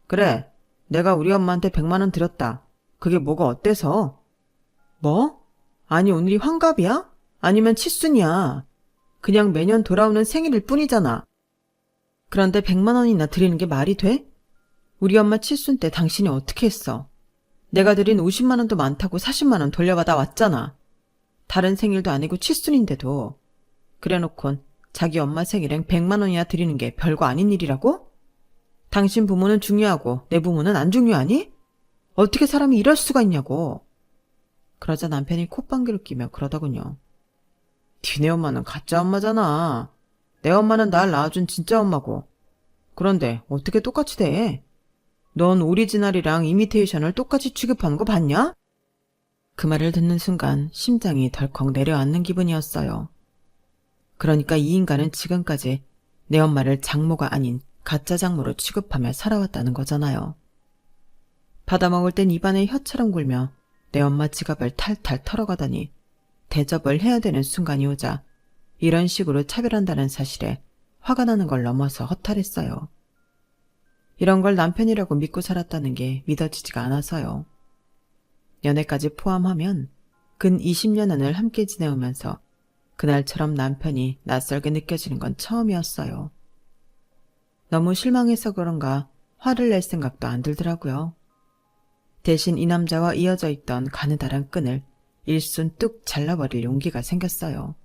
그래, 내가 우리 엄마한테 100만 원 드렸다. 그게 뭐가 어때서? 뭐? 아니 오늘이 환갑이야? 아니면 칠순이야. 그냥 매년 돌아오는 생일일 뿐이잖아. 그런데 100만 원이나 드리는 게 말이 돼? 우리 엄마 칠순 때 당신이 어떻게 했어? 내가 드린 50만 원도 많다고 40만 원 돌려받아 왔잖아. 다른 생일도 아니고 칠순인데도. 그래놓곤 자기 엄마 생일엔 100만 원이나 드리는 게 별거 아닌 일이라고? 당신 부모는 중요하고 내 부모는 안 중요하니? 어떻게 사람이 이럴 수가 있냐고. 그러자 남편이 콧방귀를 끼며 그러더군요. 니네 엄마는 가짜 엄마잖아. 내 엄마는 날 낳아준 진짜 엄마고. 그런데 어떻게 똑같이 돼? 넌 오리지널이랑 이미테이션을 똑같이 취급하는 거 봤냐? 그 말을 듣는 순간 심장이 덜컥 내려앉는 기분이었어요. 그러니까 이 인간은 지금까지 내 엄마를 장모가 아닌 가짜 장모로 취급하며 살아왔다는 거잖아요. 받아먹을 땐 입안에 혀처럼 굴며 내 엄마 지갑을 탈탈 털어가더니 대접을 해야 되는 순간이 오자 이런 식으로 차별한다는 사실에 화가 나는 걸 넘어서 허탈했어요. 이런 걸 남편이라고 믿고 살았다는 게 믿어지지가 않아서요. 연애까지 포함하면 근 20년을 함께 지내오면서 그날처럼 남편이 낯설게 느껴지는 건 처음이었어요. 너무 실망해서 그런가 화를 낼 생각도 안 들더라고요. 대신 이 남자와 이어져 있던 가느다란 끈을 일순 뚝 잘라버릴 용기가 생겼어요.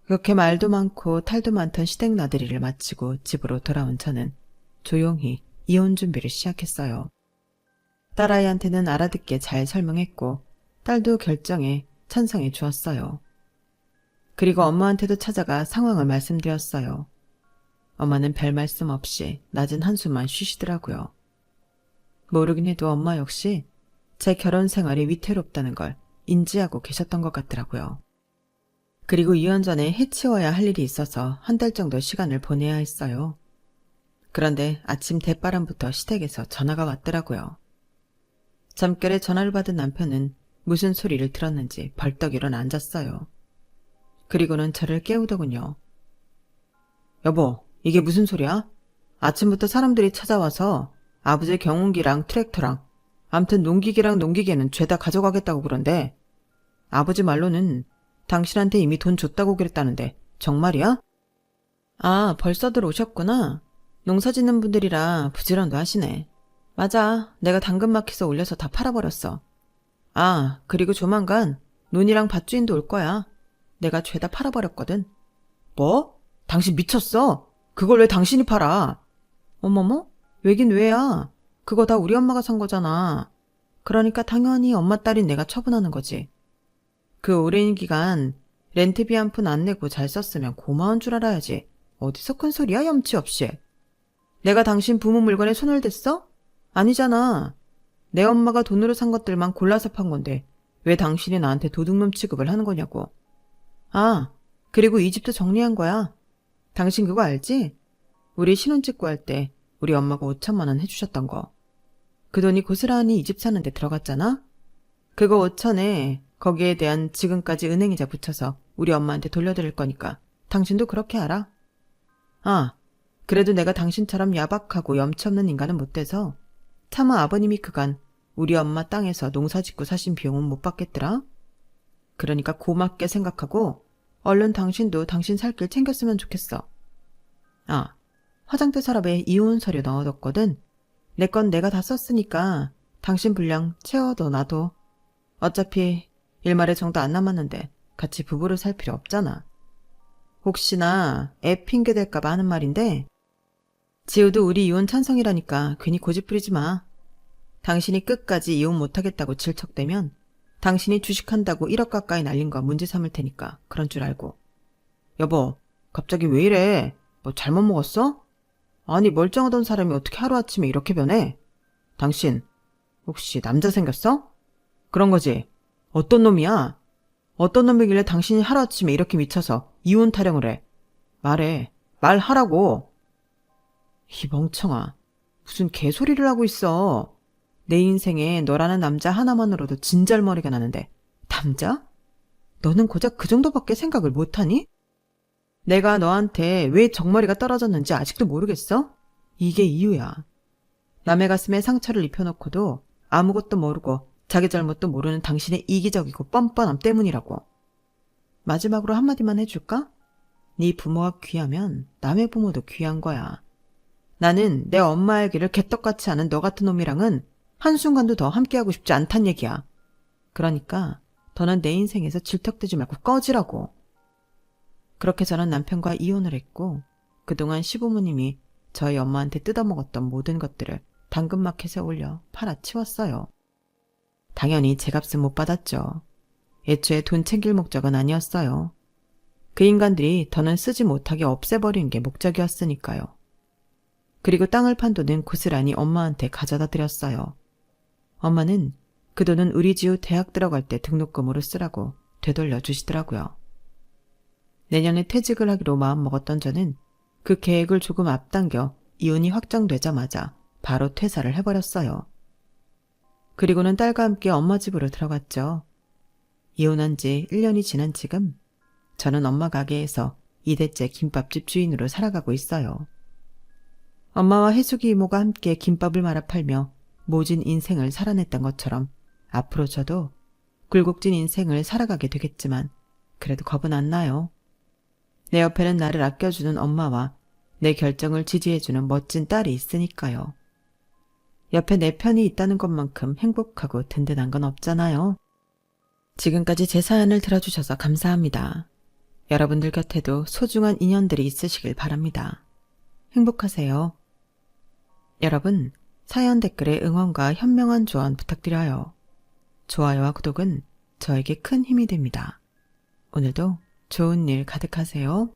그렇게 말도 많고 탈도 많던 시댁 나들이를 마치고 집으로 돌아온 저는 조용히 이혼 준비를 시작했어요. 딸아이한테는 알아듣게 잘 설명했고 딸도 결정에 찬성해 주었어요. 그리고 엄마한테도 찾아가 상황을 말씀드렸어요. 엄마는 별 말씀 없이 낮은 한숨만 쉬시더라고요. 모르긴 해도 엄마 역시 제 결혼 생활이 위태롭다는 걸 인지하고 계셨던 것 같더라고요. 그리고 이혼 전에 해치워야 할 일이 있어서 한 달 정도 시간을 보내야 했어요. 그런데 아침 대바람부터 시댁에서 전화가 왔더라고요. 잠결에 전화를 받은 남편은 무슨 소리를 들었는지 벌떡 일어나 앉았어요. 그리고는 저를 깨우더군요. 여보, 이게 무슨 소리야? 아침부터 사람들이 찾아와서 아버지 경운기랑 트랙터랑 암튼 농기계랑 농기계는 죄다 가져가겠다고 그런데 아버지 말로는 당신한테 이미 돈 줬다고 그랬다는데 정말이야? 아, 벌써들 오셨구나. 농사 짓는 분들이라 부지런도 하시네. 맞아, 내가 당근마켓에 올려서 다 팔아버렸어. 아, 그리고 조만간 논이랑 밭주인도 올 거야. 내가 죄다 팔아버렸거든. 뭐? 당신 미쳤어? 그걸 왜 당신이 팔아? 어머머? 왜긴 왜야? 그거 다 우리 엄마가 산 거잖아. 그러니까 당연히 엄마 딸인 내가 처분하는 거지. 그 오랜 기간 렌트비 한 푼 안 내고 잘 썼으면 고마운 줄 알아야지. 어디서 큰 소리야, 염치 없이. 내가 당신 부모 물건에 손을 댔어? 아니잖아. 내 엄마가 돈으로 산 것들만 골라서 판 건데 왜 당신이 나한테 도둑놈 취급을 하는 거냐고. 아, 그리고 이 집도 정리한 거야. 당신 그거 알지? 우리 신혼 찍고 할 때 우리 엄마가 5천만 원 해주셨던 거. 그 돈이 고스란히 이 집 사는데 들어갔잖아? 그거 5천에 거기에 대한 지금까지 은행이자 붙여서 우리 엄마한테 돌려드릴 거니까 당신도 그렇게 알아. 아, 그래도 내가 당신처럼 야박하고 염치 없는 인간은 못 돼서 차마 아버님이 그간 우리 엄마 땅에서 농사 짓고 사신 비용은 못 받겠더라. 그러니까 고맙게 생각하고 얼른 당신도 당신 살 길 챙겼으면 좋겠어. 아, 화장대 서랍에 이혼 서류 넣어뒀거든. 내 건 내가 다 썼으니까 당신 분량 채워도 놔둬. 어차피 일말의 정도 안 남았는데 같이 부부를 살 필요 없잖아. 혹시나 애 핑계 댈까봐 하는 말인데 지우도 우리 이혼 찬성이라니까 괜히 고집부리지 마. 당신이 끝까지 이혼 못하겠다고 질척대면 당신이 주식한다고 1억 가까이 날린 거 문제 삼을 테니까 그런 줄 알고. 여보, 갑자기 왜 이래? 뭐 잘못 먹었어? 아니 멀쩡하던 사람이 어떻게 하루아침에 이렇게 변해? 당신 혹시 남자 생겼어? 그런 거지. 어떤 놈이야? 어떤 놈이길래 당신이 하루아침에 이렇게 미쳐서 이혼 타령을 해? 말해. 말하라고. 이 멍청아. 무슨 개소리를 하고 있어. 내 인생에 너라는 남자 하나만으로도 진절머리가 나는데 남자? 너는 고작 그 정도밖에 생각을 못하니? 내가 너한테 왜 정머리가 떨어졌는지 아직도 모르겠어? 이게 이유야. 남의 가슴에 상처를 입혀놓고도 아무것도 모르고 자기 잘못도 모르는 당신의 이기적이고 뻔뻔함 때문이라고. 마지막으로 한마디만 해줄까? 네 부모가 귀하면 남의 부모도 귀한 거야. 나는 내 엄마 알기를 개떡같이 아는 너 같은 놈이랑은 한순간도 더 함께하고 싶지 않단 얘기야. 그러니까 더는 내 인생에서 질척대지 말고 꺼지라고. 그렇게 저는 남편과 이혼을 했고 그동안 시부모님이 저희 엄마한테 뜯어먹었던 모든 것들을 당근마켓에 올려 팔아치웠어요. 당연히 제 값은 못 받았죠. 애초에 돈 챙길 목적은 아니었어요. 그 인간들이 더는 쓰지 못하게 없애버리는 게 목적이었으니까요. 그리고 땅을 판 돈은 고스란히 엄마한테 가져다 드렸어요. 엄마는 그 돈은 우리 지우 대학 들어갈 때 등록금으로 쓰라고 되돌려 주시더라고요. 내년에 퇴직을 하기로 마음먹었던 저는 그 계획을 조금 앞당겨 이혼이 확정되자마자 바로 퇴사를 해버렸어요. 그리고는 딸과 함께 엄마 집으로 들어갔죠. 이혼한 지 1년이 지난 지금 저는 엄마 가게에서 2대째 김밥집 주인으로 살아가고 있어요. 엄마와 혜숙이 이모가 함께 김밥을 말아 팔며 모진 인생을 살아냈던 것처럼 앞으로 저도 굴곡진 인생을 살아가게 되겠지만 그래도 겁은 안 나요. 내 옆에는 나를 아껴주는 엄마와 내 결정을 지지해주는 멋진 딸이 있으니까요. 옆에 내 편이 있다는 것만큼 행복하고 든든한 건 없잖아요. 지금까지 제 사연을 들어주셔서 감사합니다. 여러분들 곁에도 소중한 인연들이 있으시길 바랍니다. 행복하세요. 여러분, 사연 댓글에 응원과 현명한 조언 부탁드려요. 좋아요와 구독은 저에게 큰 힘이 됩니다. 오늘도 좋은 일 가득하세요.